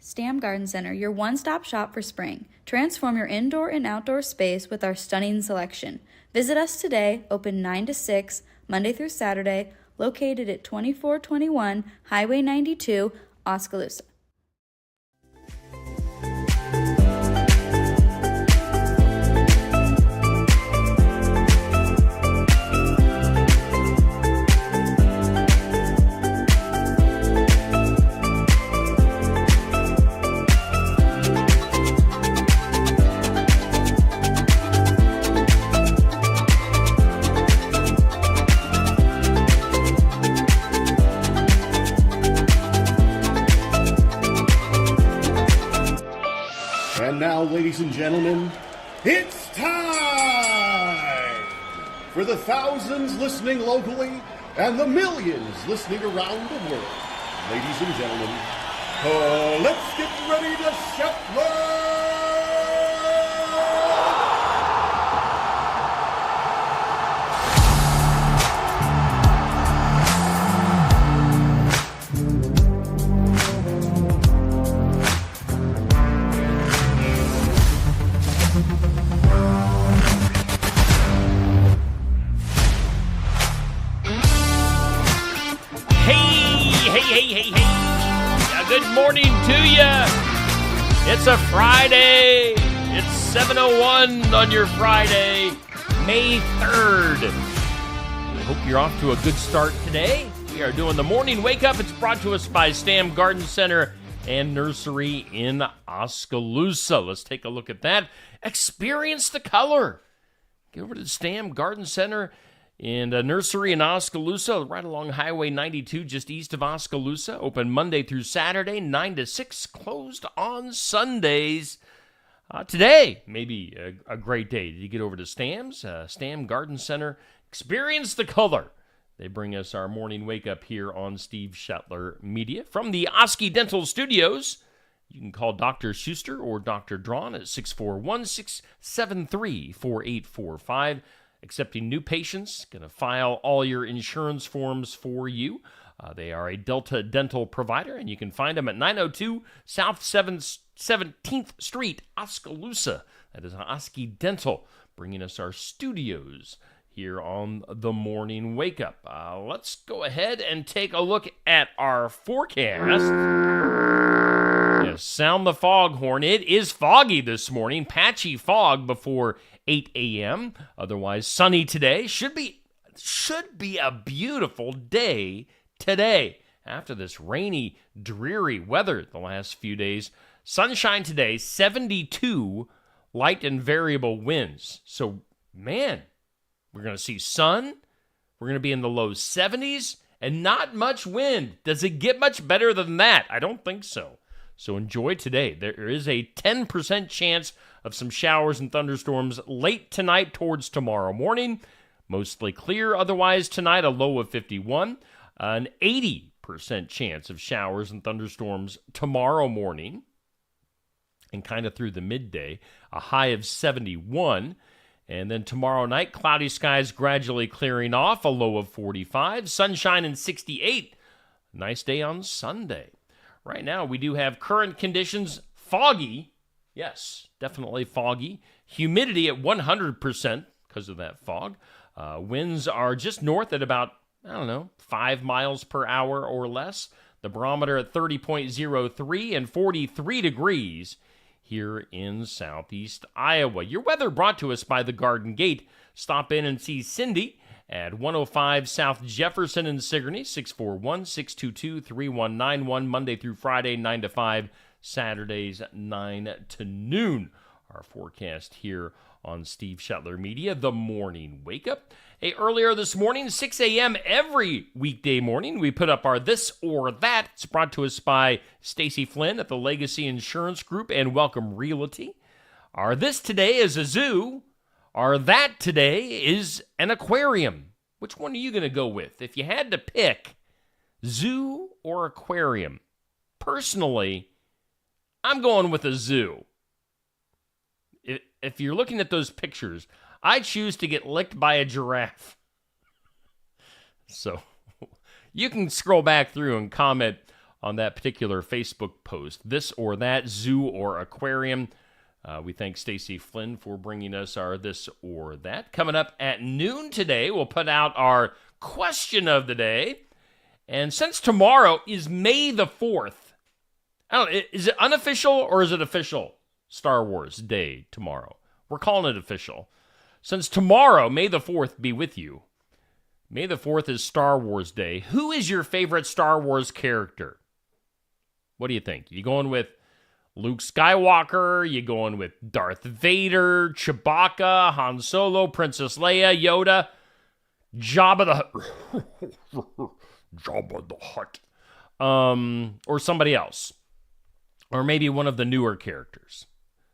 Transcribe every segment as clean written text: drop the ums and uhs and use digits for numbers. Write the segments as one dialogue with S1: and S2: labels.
S1: Stam Garden Center, your one-stop shop for spring. Transform your indoor and outdoor space with our stunning selection. Visit us today, open 9 to 6, Monday through Saturday, located at 2421 Highway 92, Oskaloosa.
S2: And now, ladies and gentlemen, it's time for the thousands listening locally and the millions listening around the world. Ladies and gentlemen, let's get ready to Shetland!
S3: Hey. Good morning to you. It's a Friday. It's 7:01 on your Friday, May 3rd. I hope you're off to a good start today. We are doing the morning wake up. It's brought to us by Stam Garden Center and Nursery in Oskaloosa. Let's take a look at that. Experience the color. Get over to the Stam Garden Center and a nursery in Oskaloosa, right along Highway 92, just east of Oskaloosa. Open Monday through Saturday, 9 to 6, closed on Sundays. Today, maybe a great day. Did you get over to Stam's? Stam Garden Center. Experience the color. They bring us our morning wake up here on Steve Shetler Media. From the Oski Dental Studios, you can call Dr. Schuster or Dr. Drawn at 641-673-4845. Accepting new patients, going to file all your insurance forms for you. They are a Delta Dental provider, and you can find them at 902 South 17th Street, Oskaloosa. That is Oski Dental, bringing us our studios here on the Morning Wake Up. Let's go ahead and take a look at our forecast. Yes, sound the foghorn. It is foggy this morning, patchy fog before 8 a.m. Otherwise sunny today. Should be a beautiful day today. After this rainy, dreary weather the last few days. Sunshine today, 72 light and variable winds. So, man, we're going to see sun. We're going to be in the low 70s and not much wind. Does it get much better than that? I don't think so. So enjoy today. There is a 10% chance of some showers and thunderstorms late tonight towards tomorrow morning. Mostly clear otherwise tonight, a low of 51. An 80% chance of showers and thunderstorms tomorrow morning and kind of through the midday, a high of 71. And then tomorrow night, cloudy skies gradually clearing off, a low of 45. Sunshine and 68. Nice day on Sunday. Right now, we do have current conditions, foggy. Yes, definitely foggy. Humidity at 100% because of that fog. Winds are just north at about, 5 miles per hour or less. The barometer at 30.03 and 43 degrees here in southeast Iowa. Your weather brought to us by the Garden Gate. Stop in and see Cindy at 105 South Jefferson in Sigourney, 641-622-3191, Monday through Friday, 9 to 5, Saturdays, 9 to noon. Our forecast here on Steve Shetler Media, the Morning Wake Up. Hey, earlier this morning, 6 a.m. every weekday morning, we put up our This or That. It's brought to us by Stacy Flynn at the Legacy Insurance Group and Welcome Realty. Our This today is a zoo. Our That today is an aquarium. Which one are you going to go with? If you had to pick, zoo or aquarium? Personally, I'm going with a zoo. If you're looking at those pictures, I choose to get licked by a giraffe. So you can scroll back through and comment on that particular Facebook post. This or that, zoo or aquarium. We thank Stacy Flynn for bringing us our this or that. Coming up at noon today, we'll put out our question of the day. And since tomorrow is May the 4th, I don't know, is it unofficial or is it official Star Wars Day tomorrow? We're calling it official. Since tomorrow, May the 4th be with you. May the 4th is Star Wars Day. Who is your favorite Star Wars character? What do you think? You going with Luke Skywalker? You going with Darth Vader, Chewbacca, Han Solo, Princess Leia, Yoda, Jabba the Hutt, or somebody else? Or maybe one of the newer characters.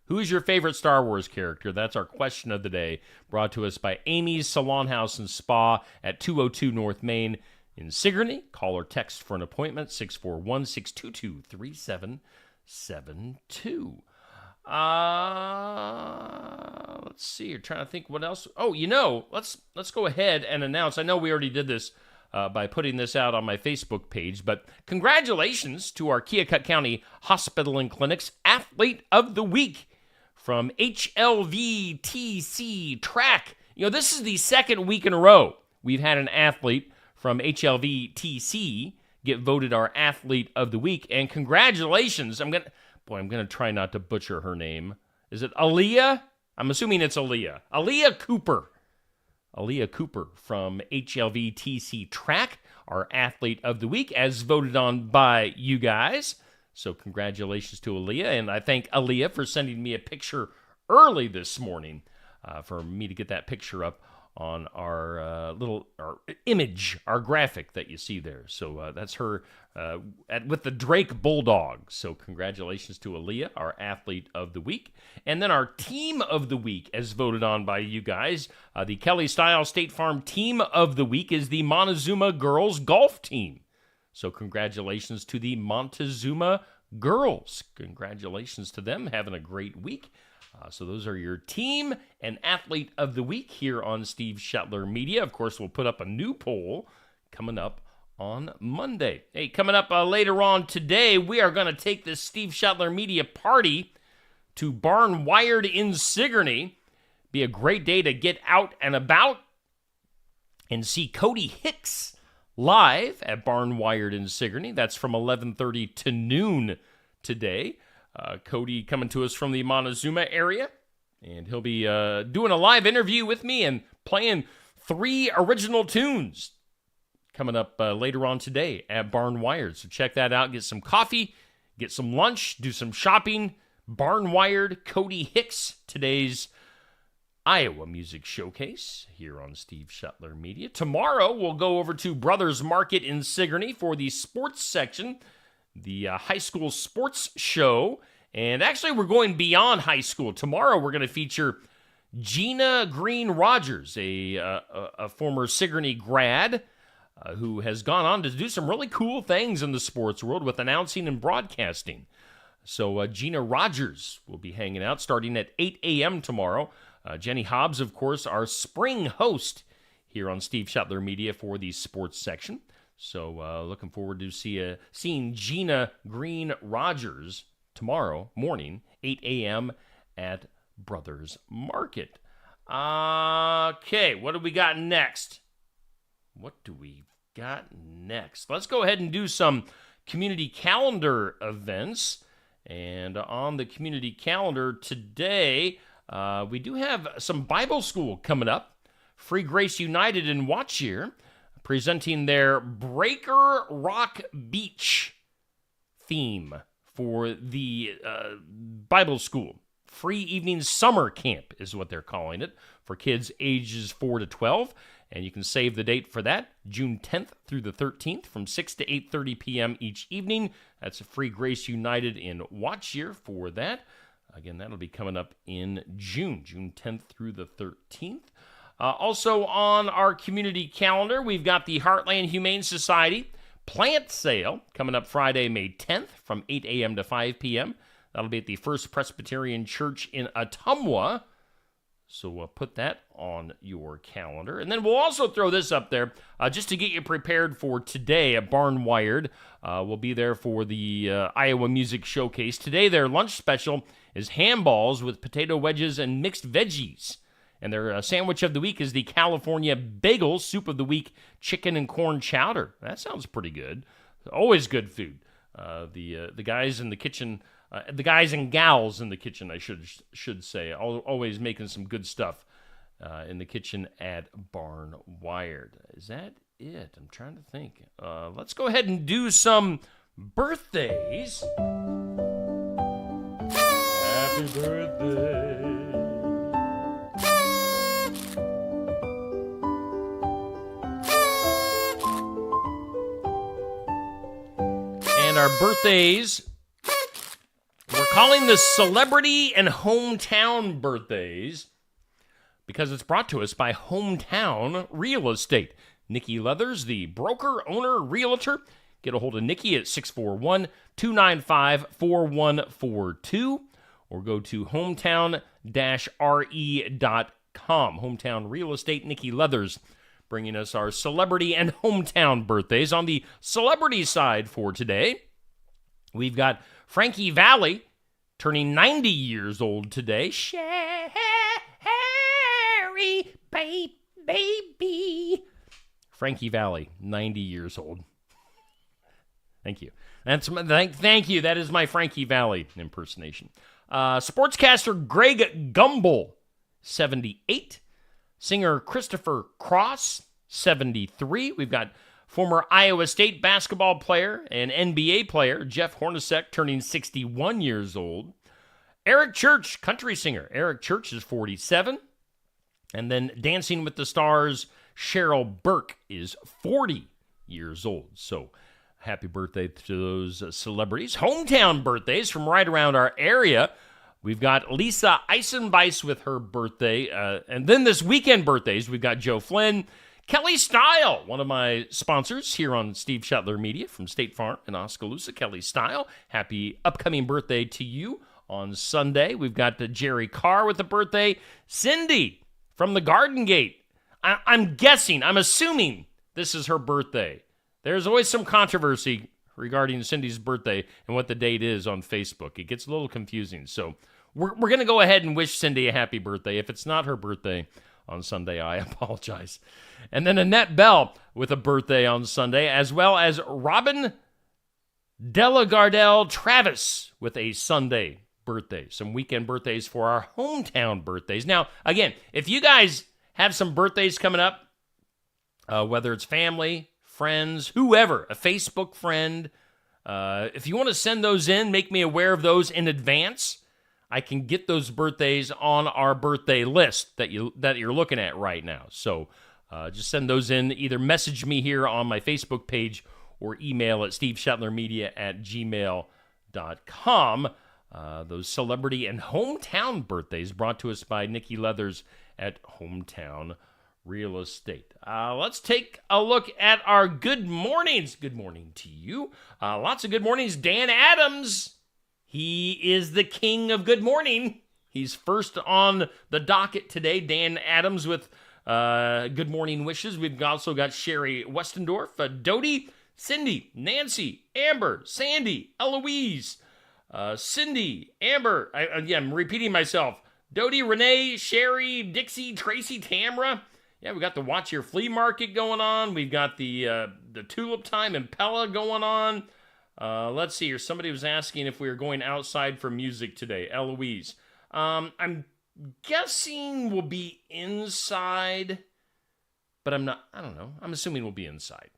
S3: Who is your favorite Star Wars character? That's our question of the day, brought to us by Amy's Salon House and Spa at 202 North Main in Sigourney. Call or text for an appointment, 641-622-3772. Let's see. You're trying to think what else. Oh, let's go ahead and announce. I know we already did this by putting this out on my Facebook page, but congratulations to our Keokuk County Hospital and Clinic's Athlete of the Week from HLVTC Track. This is the second week in a row we've had an athlete from HLVTC get voted our Athlete of the Week, and congratulations. I'm gonna try not to butcher her name. Is it Aaliyah? I'm assuming it's Aaliyah. Aaliyah Cooper. Aaliyah Cooper from HLVTC Track, our Athlete of the Week, as voted on by you guys. So congratulations to Aaliyah, and I thank Aaliyah for sending me a picture early this morning for me to get that picture up on our our image, our graphic that you see there. So that's her with the Drake Bulldog. So congratulations to Aaliyah, our Athlete of the Week. And then our Team of the Week, as voted on by you guys. The Kelly Style State Farm Team of the Week is the Montezuma Girls Golf Team. So congratulations to the Montezuma Girls. Congratulations to them, having a great week. So those are your Team and Athlete of the Week here on Steve Shetler Media. Of course, we'll put up a new poll coming up on Monday. Hey, coming up later on today, we are going to take this Steve Shetler Media party to Barn Wired in Sigourney. Be a great day to get out and about and see Cody Hicks live at Barn Wired in Sigourney. That's from 11:30 to noon today. Cody coming to us from the Montezuma area, and he'll be doing a live interview with me and playing 3 original tunes coming up later on today at Barn Wired. So check that out. Get some coffee, get some lunch, do some shopping. Barn Wired, Cody Hicks, today's Iowa Music Showcase here on Steve Shetler Media. Tomorrow, we'll go over to Brothers Market in Sigourney for the sports section, the high school sports show. And actually, we're going beyond high school. Tomorrow, we're going to feature Gina Green Rogers, a former Sigourney grad who has gone on to do some really cool things in the sports world with announcing and broadcasting. So Gina Rogers will be hanging out starting at 8 a.m. tomorrow. Jenny Hobbs, of course, our spring host here on Steve Shetler Media for the sports section. So looking forward to seeing Gina Green Rogers tomorrow morning, 8 a.m. at Brothers Market. Okay, what do we got next? Let's go ahead and do some community calendar events. And on the community calendar today, we do have some Bible school coming up. Free Grace United in Watchyear presenting their Breaker Rock Beach theme for the Bible school. Free evening summer camp is what they're calling it for kids ages 4 to 12. And you can save the date for that, June 10th through the 13th from 6 to 8:30 p.m. each evening. That's a Free Grace United in Watchyear for that. Again, that'll be coming up in June 10th through the 13th. Also on our community calendar, we've got the Heartland Humane Society plant sale coming up Friday, May 10th from 8 a.m. to 5 p.m. That'll be at the First Presbyterian Church in Ottumwa. So put that on your calendar. And then we'll also throw this up there just to get you prepared for today at Barnwired. We'll be there for the Iowa Music Showcase. Today, their lunch special is ham balls with potato wedges and mixed veggies. And their sandwich of the week is the California Bagel Soup of the Week, chicken and corn chowder. That sounds pretty good. Always good food. The guys in the kitchen... the guys and gals in the kitchen, I should say, always making some good stuff in the kitchen at Barnwired. Is that it? I'm trying to think. Let's go ahead and do some birthdays. Happy birthday. And our birthdays... we're calling this Celebrity and Hometown Birthdays because it's brought to us by Hometown Real Estate. Nikki Leathers, the broker, owner, realtor. Get a hold of Nikki at 641-295-4142 or go to hometown-re.com. Hometown Real Estate, Nikki Leathers, bringing us our Celebrity and Hometown Birthdays. On the celebrity side for today, we've got Frankie Valli, turning 90 years old today. Sherry, baby. Frankie Valli, 90 years old. Thank you. Thank you. That is my Frankie Valli impersonation. Sportscaster Greg Gumbel, 78. Singer Christopher Cross, 73. We've got former Iowa State basketball player and NBA player Jeff Hornacek turning 61 years old. Eric Church, country singer. Eric Church is 47. And then Dancing with the Stars, Cheryl Burke is 40 years old. So happy birthday to those celebrities. Hometown birthdays from right around our area. We've got Lisa Eisenbeiss with her birthday. And then this weekend birthdays, we've got Joe Flynn, Kelly Style, one of my sponsors here on Steve Shetler Media from State Farm in Oskaloosa. Kelly Style, happy upcoming birthday to you on Sunday. We've got Jerry Carr with a birthday. Cindy from the Garden Gate. I'm assuming this is her birthday. There's always some controversy regarding Cindy's birthday and what the date is on Facebook. It gets a little confusing. So we're going to go ahead and wish Cindy a happy birthday. If it's not her birthday on Sunday, I apologize. And then Annette Bell with a birthday on Sunday, as well as Robin Delagardelle Travis with a Sunday birthday. Some weekend birthdays for our hometown birthdays. Now, again, if you guys have some birthdays coming up, whether it's family, friends, whoever, a Facebook friend, if you want to send those in, make me aware of those in advance. I can get those birthdays on our birthday list that you're looking at right now. So just send those in. Either message me here on my Facebook page or email at steveshetlermedia@gmail.com. Those celebrity and hometown birthdays brought to us by Nikki Leathers at Hometown Real Estate. Let's take a look at our good mornings. Good morning to you. Lots of good mornings. Dan Adams. He is the king of good morning. He's first on the docket today. Dan Adams with good morning wishes. We've also got Sherry Westendorf, Dodie, Cindy, Nancy, Amber, Sandy, Eloise, Cindy, Amber. I'm repeating myself. Dodie, Renee, Sherry, Dixie, Tracy, Tamra. Yeah, we got the Watch Your Flea Market going on. We've got the Tulip Time and Pella going on. Let's see here. Somebody was asking if we were going outside for music today. Eloise. I'm guessing we'll be inside, but I don't know. I'm assuming we'll be inside.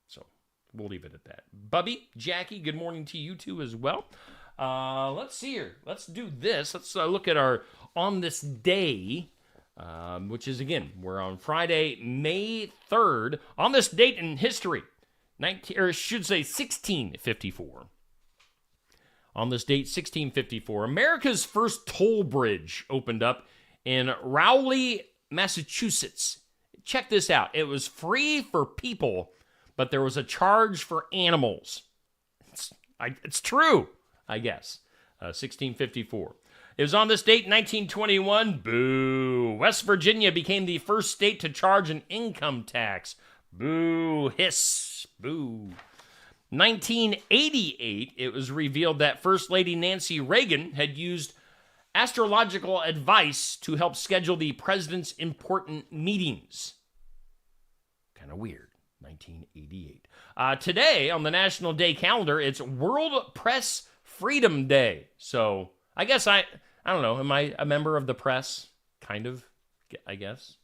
S3: So we'll leave it at that. Bubby, Jackie, good morning to you too as well. Let's see here. Let's do this. Let's look at our on this day, which is, again, we're on Friday, May 3rd. On this date in history, 1654. On this date, 1654, America's first toll bridge opened up in Rowley, Massachusetts. Check this out. It was free for people, but there was a charge for animals. It's true, I guess. 1654. It was on this date, 1921. Boo. West Virginia became the first state to charge an income tax. Boo. Hiss. Boo. 1988, it was revealed that First Lady Nancy Reagan had used astrological advice to help schedule the president's important meetings. Kind of weird. 1988. Today, on the National Day calendar, it's World Press Freedom Day. So, I guess I don't know. Am I a member of the press? Kind of, I guess.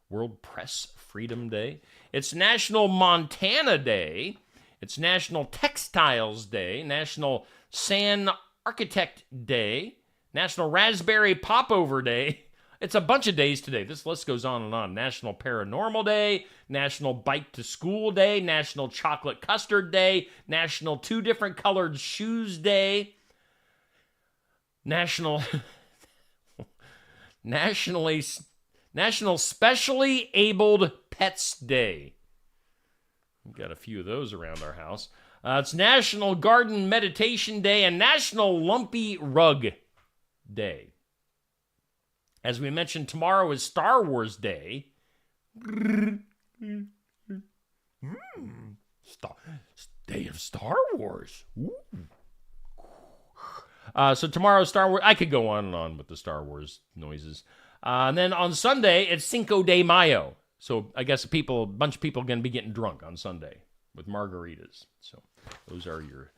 S3: World Press Freedom Day. It's National Montana Day. It's National Textiles Day. National Sand Architect Day. National Raspberry Popover Day. It's a bunch of days today. This list goes on and on. National Paranormal Day, National Bike to School Day, National Chocolate Custard Day, National Two Different Colored Shoes Day, National Specially Abled Pets Day. We've got a few of those around our house. It's National Garden Meditation Day and National Lumpy Rug Day. As we mentioned, tomorrow is Star Wars Day. Day of Star Wars. So tomorrow, Star Wars. I could go on and on with the Star Wars noises. And then on Sunday, it's Cinco de Mayo. So I guess a bunch of people are going to be getting drunk on Sunday with margaritas. So those are your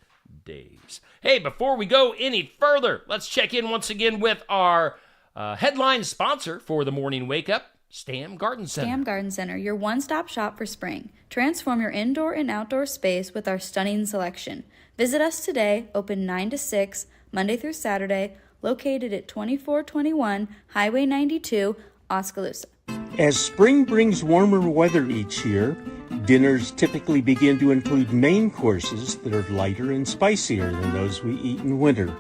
S3: days. Hey, before we go any further, let's check in once again with our headline sponsor for the morning wake up, Stam Garden Center.
S1: Stam Garden Center, your one-stop shop for spring. Transform your indoor and outdoor space with our stunning selection. Visit us today, open 9 to 6, Monday through Saturday, located at 2421 Highway 92, Oskaloosa.
S4: As spring brings warmer weather each year, dinners typically begin to include main courses that are lighter and spicier than those we eat in winter.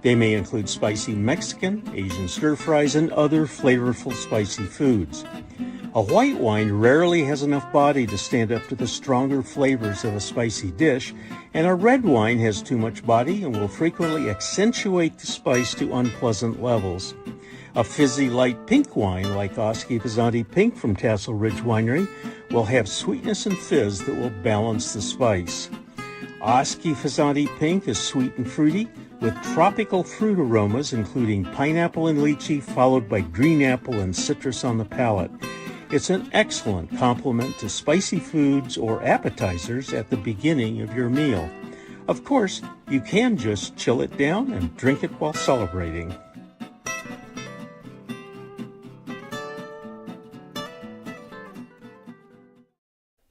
S4: They may include spicy Mexican, Asian stir-fries, and other flavorful spicy foods. A white wine rarely has enough body to stand up to the stronger flavors of a spicy dish, and a red wine has too much body and will frequently accentuate the spice to unpleasant levels. A fizzy light pink wine like Oski Pizzanti Pink from Tassel Ridge Winery will have sweetness and fizz that will balance the spice. Oski Pizzanti Pink is sweet and fruity, with tropical fruit aromas including pineapple and lychee, followed by green apple and citrus on the palate. It's an excellent complement to spicy foods or appetizers at the beginning of your meal. Of course, you can just chill it down and drink it while celebrating.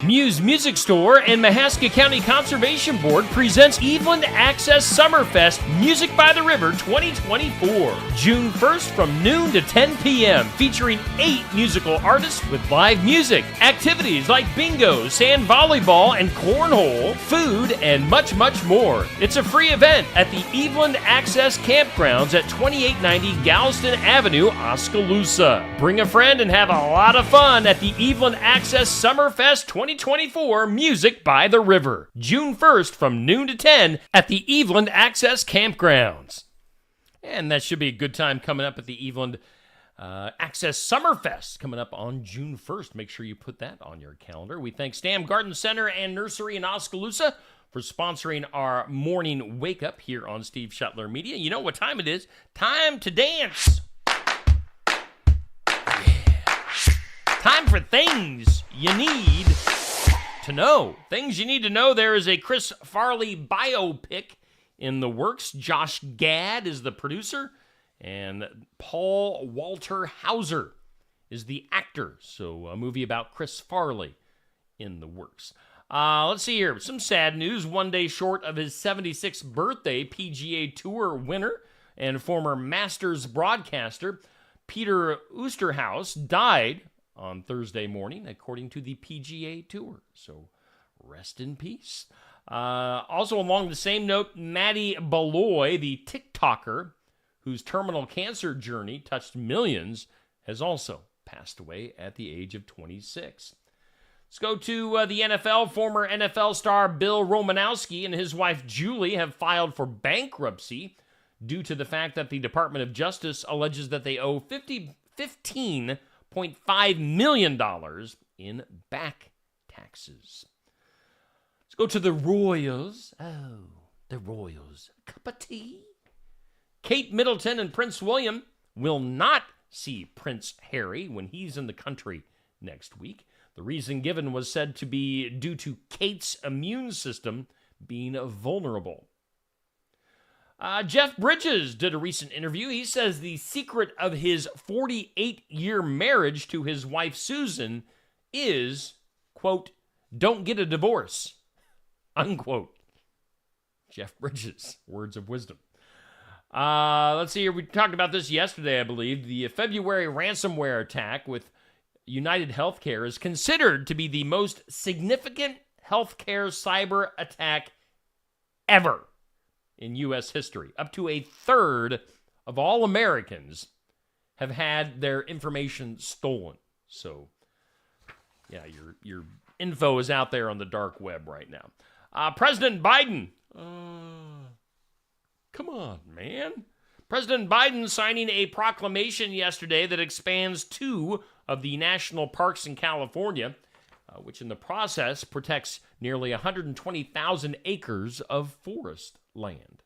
S3: Muse Music Store and Mahaska County Conservation Board presents Eveland Access Summerfest Music by the River 2024. June 1st from noon to 10 p.m. featuring 8 musical artists with live music, activities like bingo, sand volleyball, and cornhole, food, and much, much more. It's a free event at the Eveland Access Campgrounds at 2890 Galveston Avenue, Oskaloosa. Bring a friend and have a lot of fun at the Eveland Access Summerfest 2024 Music by the River. June 1st from noon to 10 at the Eveland Access Campgrounds. And that should be a good time coming up at the Eveland Access Summerfest coming up on June 1st. Make sure you put that on your calendar. We thank Stam Garden Center and Nursery in Oskaloosa for sponsoring our morning wake up here on Steve Shuttler Media. You know what time it is? Time to dance. Time for things you need to know. Things you need to know. There is a Chris Farley biopic in the works. Josh Gad is the producer, and Paul Walter Hauser is the actor. So a movie about Chris Farley in the works. Let's see here. Some sad news. One day short of his 76th birthday, PGA Tour winner and former Masters broadcaster Peter Oosterhuis died on Thursday morning, according to the PGA Tour. So rest in peace. Also along the same note, Maddie Beloy, the TikToker, whose terminal cancer journey touched millions, has also passed away at the age of 26. Let's go to the NFL. Former NFL star Bill Romanowski and his wife Julie have filed for bankruptcy due to the fact that the Department of Justice alleges that they owe $15.5 million in back taxes. Let's go to the Royals. Oh, the Royals. A cup of tea? Kate Middleton and Prince William will not see Prince Harry when he's in the country next week. The reason given was said to be due to Kate's immune system being vulnerable. Jeff Bridges did a recent interview. He says the secret of his 48-year marriage to his wife Susan is, quote, don't get a divorce, unquote. Jeff Bridges, words of wisdom. Let's see here. We talked about this yesterday, I believe. The February ransomware attack with United Healthcare is considered to be the most significant healthcare cyber attack ever in U.S. history. Up to a third of all Americans have had their information stolen. So, yeah, your info is out there on the dark web right now. President Biden. Come on, man. President Biden signing a proclamation yesterday that expands 2 of the national parks in California, which in the process protects nearly 120,000 acres of forest land.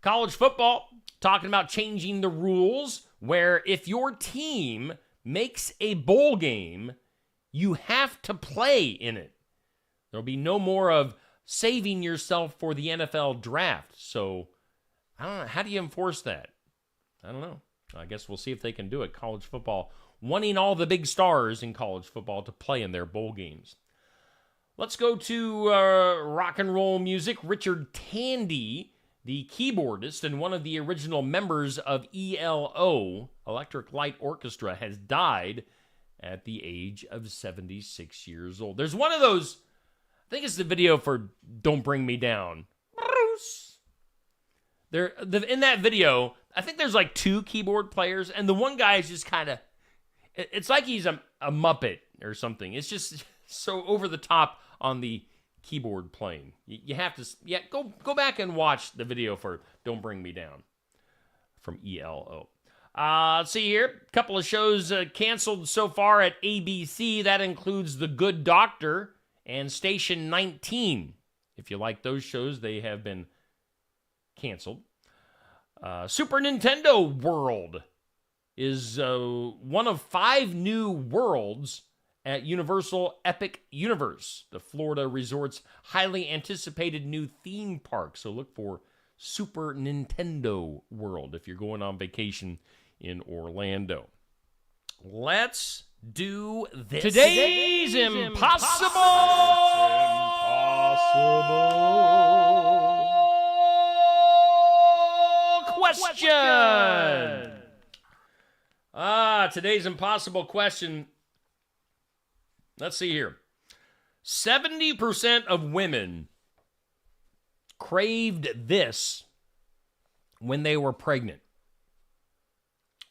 S3: College football, talking about changing the rules, where if your team makes a bowl game, you have to play in it. There'll be no more of saving yourself for the NFL draft. So, I don't know. How do you enforce that? I don't know. I guess we'll see if they can do it. College football, wanting all the big stars in college football to play in their bowl games. Let's go to rock and roll music. Richard Tandy, the keyboardist and one of the original members of ELO, Electric Light Orchestra, has died at the age of 76 years old. There's one of those, I think it's the video for Don't Bring Me Down. Bruce. In that video, I think there's like 2 keyboard players, and the one guy is just kind of, it's like he's a Muppet or something. It's just so over the top on the keyboard playing. You have to, go back and watch the video for Don't Bring Me Down from ELO. Let's see here. A couple of shows canceled so far at ABC. That includes The Good Doctor and Station 19. If you like those shows, they have been canceled. Super Nintendo World is one of 5 new worlds at Universal Epic Universe, the Florida resort's highly anticipated new theme park. So look for Super Nintendo World if you're going on vacation in Orlando. Let's do this. Today's impossible question. Today's impossible question. Let's see here. 70% of women craved this when they were pregnant.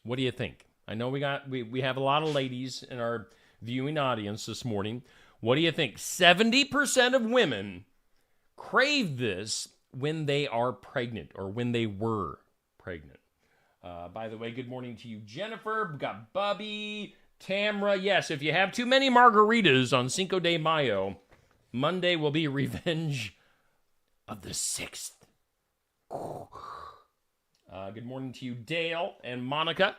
S3: What do you think? I know we have a lot of ladies in our viewing audience this morning. What do you think? 70% of women crave this when they are pregnant or when they were pregnant. By the way, good morning to you, Jennifer. We got Bubby, Tamra. Yes, if you have too many margaritas on Cinco de Mayo, Monday will be Revenge of the 6th. Good morning to you, Dale and Monica.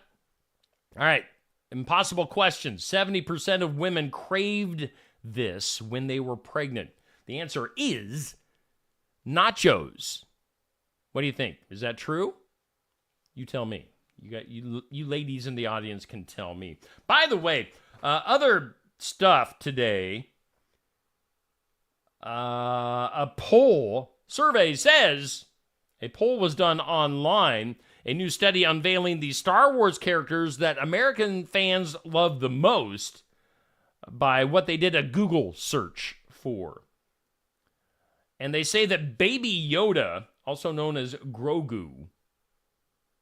S3: All right, impossible question. 70% of women craved this when they were pregnant. The answer is nachos. What do you think? Is that true? You tell me. You ladies in the audience can tell me. By the way, other stuff today. A survey says, a poll was done online. A new study unveiling the Star Wars characters that American fans love the most by what they did a Google search for. And they say that Baby Yoda, also known as Grogu,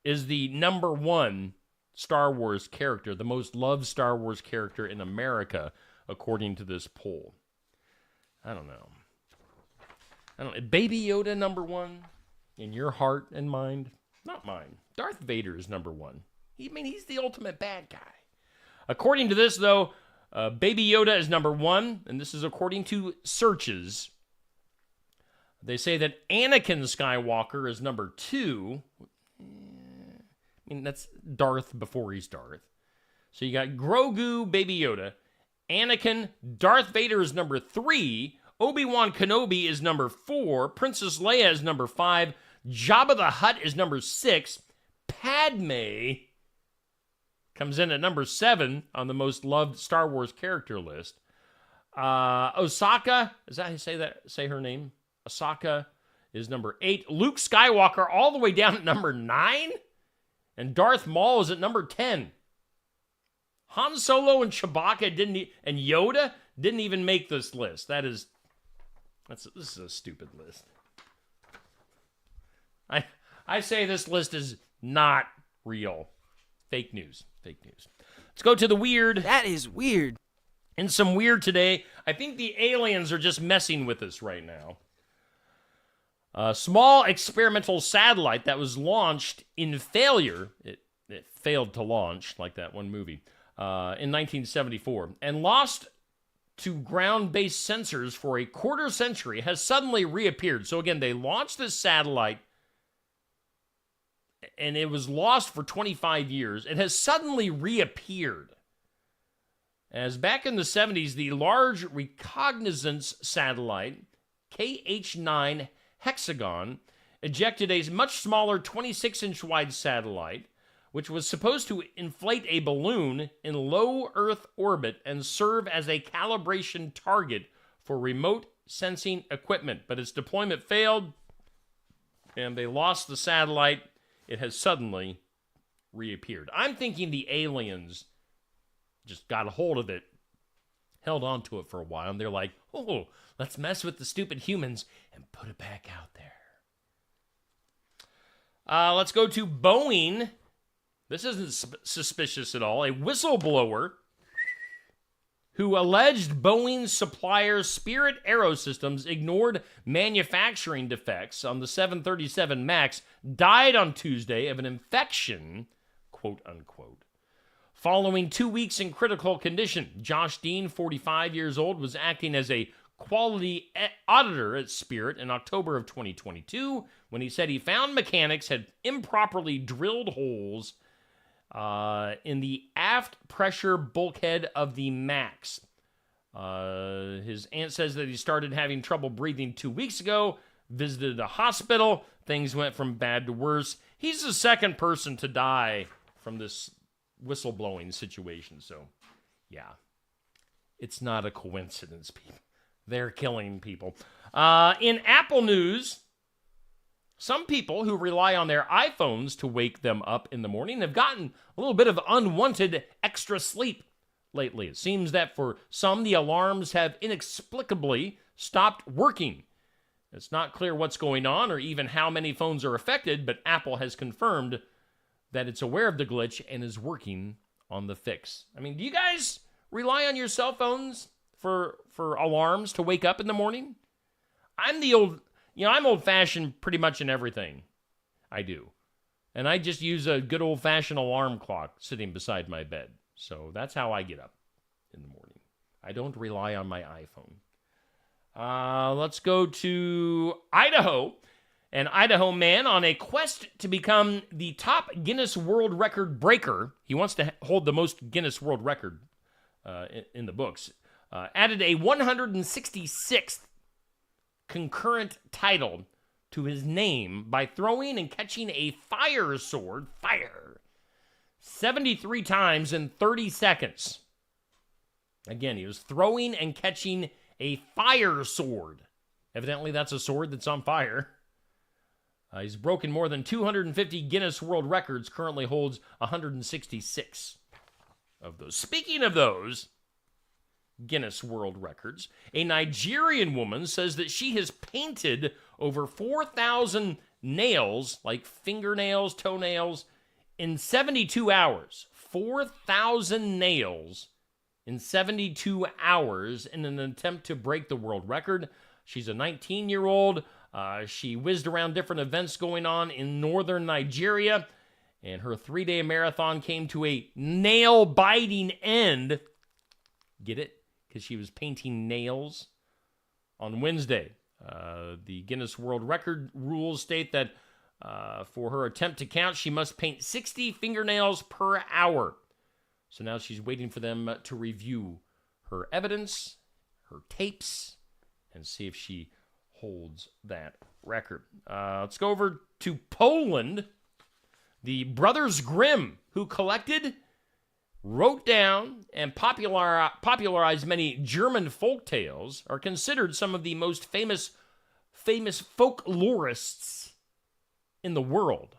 S3: is the number 1 Star Wars character, the most loved Star Wars character in America, according to this poll. I don't know. Baby Yoda number 1? In your heart and mind, not mine. Darth Vader is number one. He's the ultimate bad guy. According to this, though, Baby Yoda is number one, and this is according to searches. They say that Anakin Skywalker is number two. That's Darth before he's Darth. So you got Grogu, Baby Yoda, Anakin, Darth Vader is number three, Obi-Wan Kenobi is number four, Princess Leia is number five, Jabba the Hutt is number six, Padme comes in at number seven on the most loved Star Wars character list. Osaka, is that how you say her name? Osaka is number eight. Luke Skywalker all the way down at number 9. And Darth Maul is at number 10. Han Solo and Chewbacca and Yoda didn't even make this list. This is a stupid list. I say this list is not real. Fake news. Let's go to the weird.
S5: That is weird.
S3: And some weird today. I think the aliens are just messing with us right now. A small experimental satellite that was launched in failure. It failed to launch, like that one movie, in 1974, and lost to ground-based sensors for a quarter century, has suddenly reappeared. So again, they launched this satellite, and it was lost for 25 years. It has suddenly reappeared. As back in the 70s, the Large Reconnaissance Satellite, KH-9 Hexagon, ejected a much smaller 26-inch wide satellite, which was supposed to inflate a balloon in low Earth orbit and serve as a calibration target for remote sensing equipment. But its deployment failed, and they lost the satellite. It has suddenly reappeared. I'm thinking the aliens just got a hold of it, held on to it for a while, and they're like, oh, let's mess with the stupid humans and put it back out there. Let's go to Boeing. This isn't suspicious at all. A whistleblower who alleged Boeing supplier Spirit Aerosystems ignored manufacturing defects on the 737 MAX died on Tuesday of an infection, quote unquote. Following 2 weeks in critical condition, Josh Dean, 45 years old, was acting as a quality auditor at Spirit in October of 2022 when he said he found mechanics had improperly drilled holes in the aft pressure bulkhead of the MAX. His aunt says that he started having trouble breathing 2 weeks ago, visited a hospital. Things went from bad to worse. He's the second person to die from this whistleblowing situation. So, yeah, it's not a coincidence, people. They're killing people. In Apple news, some people who rely on their iPhones to wake them up in the morning have gotten a little bit of unwanted extra sleep lately. It seems that for some, the alarms have inexplicably stopped working. It's not clear what's going on or even how many phones are affected, but Apple has confirmed that it's aware of the glitch and is working on the fix. I mean, do you guys rely on your cell phones for alarms to wake up in the morning? I'm old-fashioned pretty much in everything I do. And I just use a good old-fashioned alarm clock sitting beside my bed. So that's how I get up in the morning. I don't rely on my iPhone. Let's go to Idaho. An Idaho man on a quest to become the top Guinness World Record breaker. He wants to hold the most Guinness World Record in the books. Added a 166th concurrent title to his name by throwing and catching a fire sword, 73 times in 30 seconds. Again, he was throwing and catching a fire sword. Evidently, that's a sword that's on fire. He's broken more than 250 Guinness World Records, currently holds 166 of those. Speaking of those Guinness World Records, a Nigerian woman says that she has painted over 4,000 nails, like fingernails, toenails, in 72 hours. 4,000 nails in 72 hours in an attempt to break the world record. She's a 19-year-old. She whizzed around different events going on in northern Nigeria, and her 3-day marathon came to a nail-biting end. Get it? Because she was painting nails on Wednesday. The Guinness World Record rules state that for her attempt to count, she must paint 60 fingernails per hour. So now she's waiting for them to review her evidence, her tapes, and see if she holds that record. Let's go over to Poland. The Brothers Grimm, who collected, wrote down, and popularized many German folk tales, are considered some of the most famous folklorists in the world.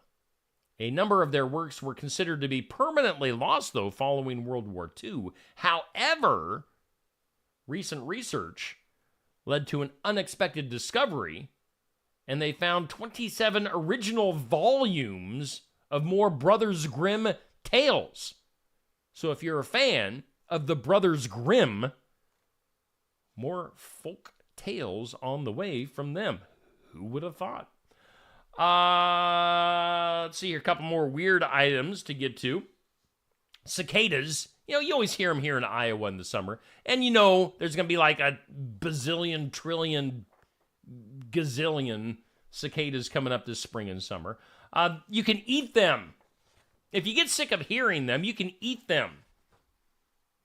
S3: A number of their works were considered to be permanently lost, though, following World War II. However, recent research led to an unexpected discovery, and they found 27 original volumes of more Brothers Grimm tales. So if you're a fan of the Brothers Grimm, more folk tales on the way from them. Who would have thought? Let's see here. A couple more weird items to get to. Cicadas. You know, you always hear them here in Iowa in the summer. And you know there's going to be like a bazillion, trillion, gazillion cicadas coming up this spring and summer. You can eat them. If you get sick of hearing them, you can eat them.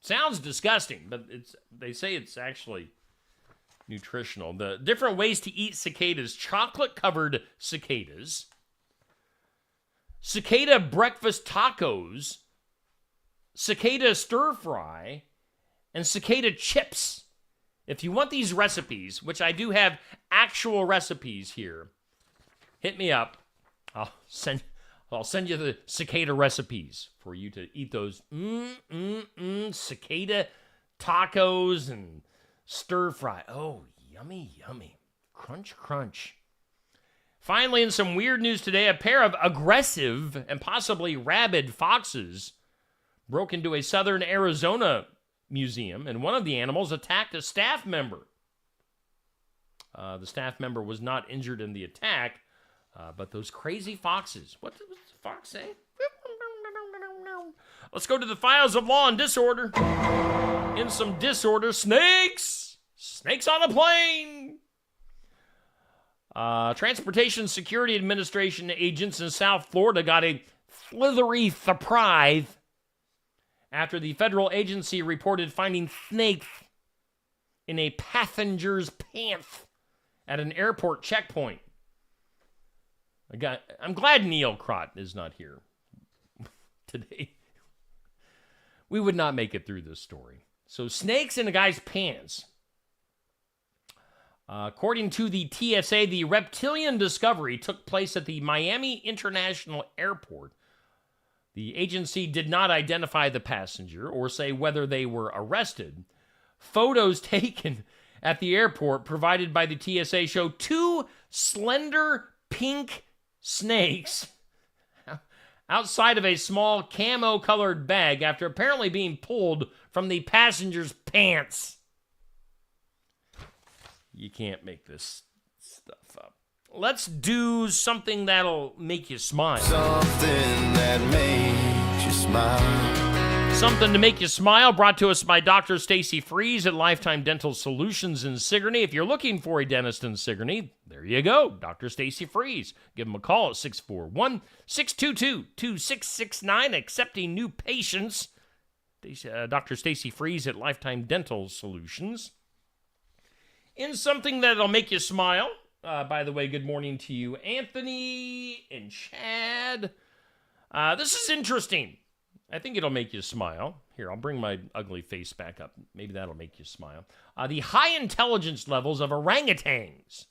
S3: Sounds disgusting, but they say it's actually nutritional. The different ways to eat cicadas: chocolate-covered cicadas, cicada breakfast tacos, cicada stir-fry, and cicada chips. If you want these recipes, which I do have actual recipes here, hit me up. I'll send you the cicada recipes for you to eat those cicada tacos and stir fry. Oh, yummy, yummy. Crunch, crunch. Finally, in some weird news today, a pair of aggressive and possibly rabid foxes broke into a southern Arizona museum, and one of the animals attacked a staff member. The staff member was not injured in the attack, but those crazy foxes. What does the fox say? Let's go to the files of law and disorder. In some disorder, snakes! Snakes on a plane! Transportation Security Administration agents in South Florida got a slithery surprise after the federal agency reported finding snakes in a passenger's pants at an airport checkpoint. I'm glad Neil Crott is not here today. We would not make it through this story. So, snakes in a guy's pants. According to the TSA, the reptilian discovery took place at the Miami International Airport. The agency did not identify the passenger or say whether they were arrested. Photos taken at the airport provided by the TSA show two slender pink snakes outside of a small camo-colored bag after apparently being pulled from the passenger's pants. You can't make this stuff up. Let's do something that'll make you smile.
S5: Something that makes you smile.
S3: Something to make you smile, brought to us by Dr. Stacy Freeze at Lifetime Dental Solutions in Sigourney. If you're looking for a dentist in Sigourney, there you go, Dr. Stacy Freeze. Give him a call at 641-622-2669, accepting new patients. Dr. Stacy Freeze at Lifetime Dental Solutions. In something that'll make you smile, by the way, good morning to you, Anthony and Chad. This is interesting. I think it'll make you smile. Here, I'll bring my ugly face back up. Maybe that'll make you smile. The high intelligence levels of orangutans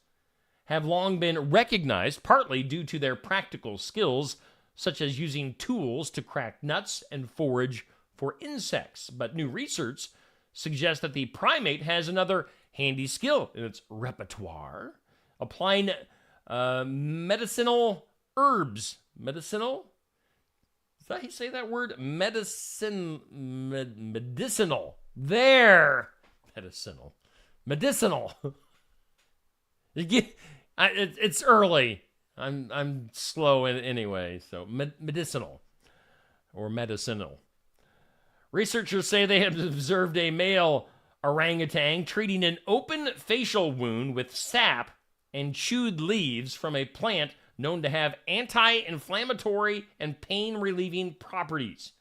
S3: have long been recognized, partly due to their practical skills, such as using tools to crack nuts and forage for insects. But new research suggests that the primate has another handy skill in its repertoire, applying medicinal herbs. Medicinal? Is that how you say that word? Medicinal. There. Medicinal. It's early. I'm slow anyway, so medicinal. Researchers say they have observed a male orangutan treating an open facial wound with sap and chewed leaves from a plant known to have anti-inflammatory and pain-relieving properties.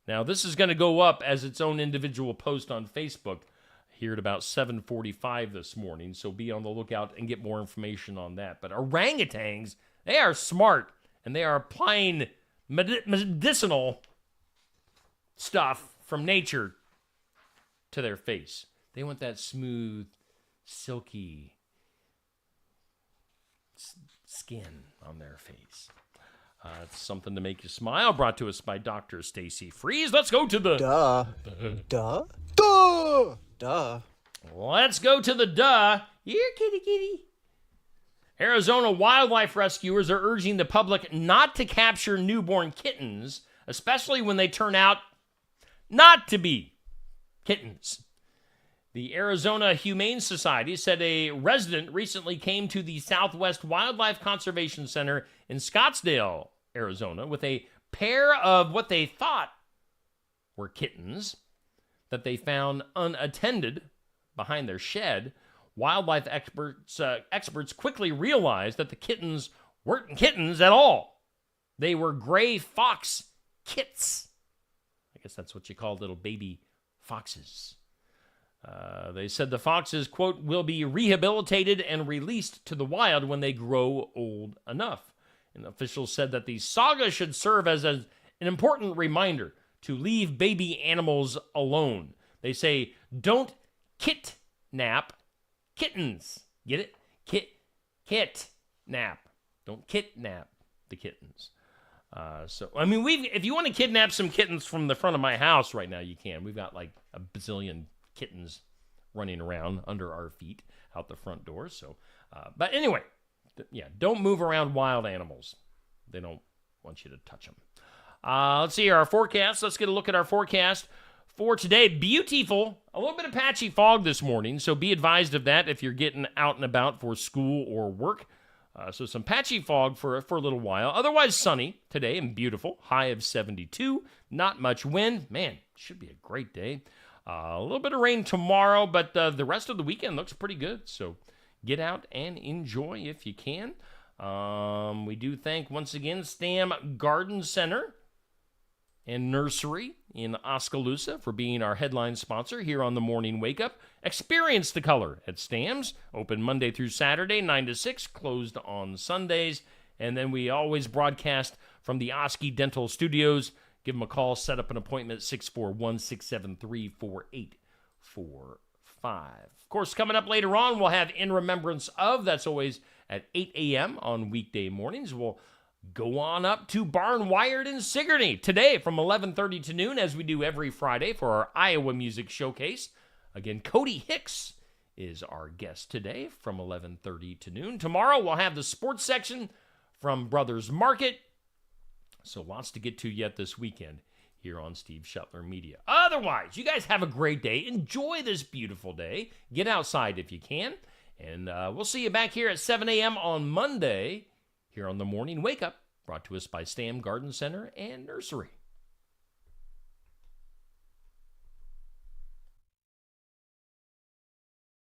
S3: Now, this is going to go up as its own individual post on Facebook here at about 7:45 this morning, so be on the lookout and get more information on that. But orangutans, they are smart, and they are applying medicinal stuff from nature to their face. They want that smooth, silky skin on their face. It's something to make you smile. Brought to us by Dr. Stacy Freeze. Let's go to the...
S6: Duh.
S3: Let's go to the duh. Here, kitty. Arizona wildlife rescuers are urging the public not to capture newborn kittens, especially when they turn out not to be kittens. The Arizona Humane Society said a resident recently came to the Southwest Wildlife Conservation Center in Scottsdale, Arizona, with a pair of what they thought were kittens that they found unattended behind their shed. Wildlife experts quickly realized that the kittens weren't kittens at all. They were gray fox kits. I guess that's what you call little baby foxes. They said the foxes, quote, will be rehabilitated and released to the wild when they grow old enough. And officials said that the saga should serve as an important reminder to leave baby animals alone. They say, don't kidnap kittens. Get it? Kidnap. Don't kidnap the kittens. If you want to kidnap some kittens from the front of my house right now, you can. We've got like a bazillion kittens running around under our feet out the front door. So, but anyway, don't move around wild animals. They don't want you to touch them. Let's see here, our forecast. Let's get a look at our forecast for today. Beautiful. A little bit of patchy fog this morning, so be advised of that if you're getting out and about for school or work. So some patchy fog for a little while. Otherwise sunny today and beautiful. High of 72. Not much wind. Man, should be a great day. A little bit of rain tomorrow, but the rest of the weekend looks pretty good. So get out and enjoy if you can. We do thank, once again, Stam Garden Center and Nursery in Oskaloosa for being our headline sponsor here on the Morning Wake Up. Experience the color at Stam's. Open Monday through Saturday, 9 to 6, closed on Sundays. And then we always broadcast from the Oski Dental Studios. Give them a call, set up an appointment, 641-673-4845. Of course, coming up later on, we'll have In Remembrance Of. That's always at 8 a.m. on weekday mornings. We'll go on up to Barnwired in Sigourney today from 11:30 to noon, as we do every Friday for our Iowa Music Showcase. Again, Cody Hicks is our guest today from 11:30 to noon. Tomorrow, we'll have the sports section from Brothers Market. So lots to get to yet this weekend here on Steve Shetler Media. Otherwise, you guys have a great day. Enjoy this beautiful day. Get outside if you can. And we'll see you back here at 7 a.m. on Monday here on the Morning Wake Up, brought to us by Stam Garden Center and Nursery.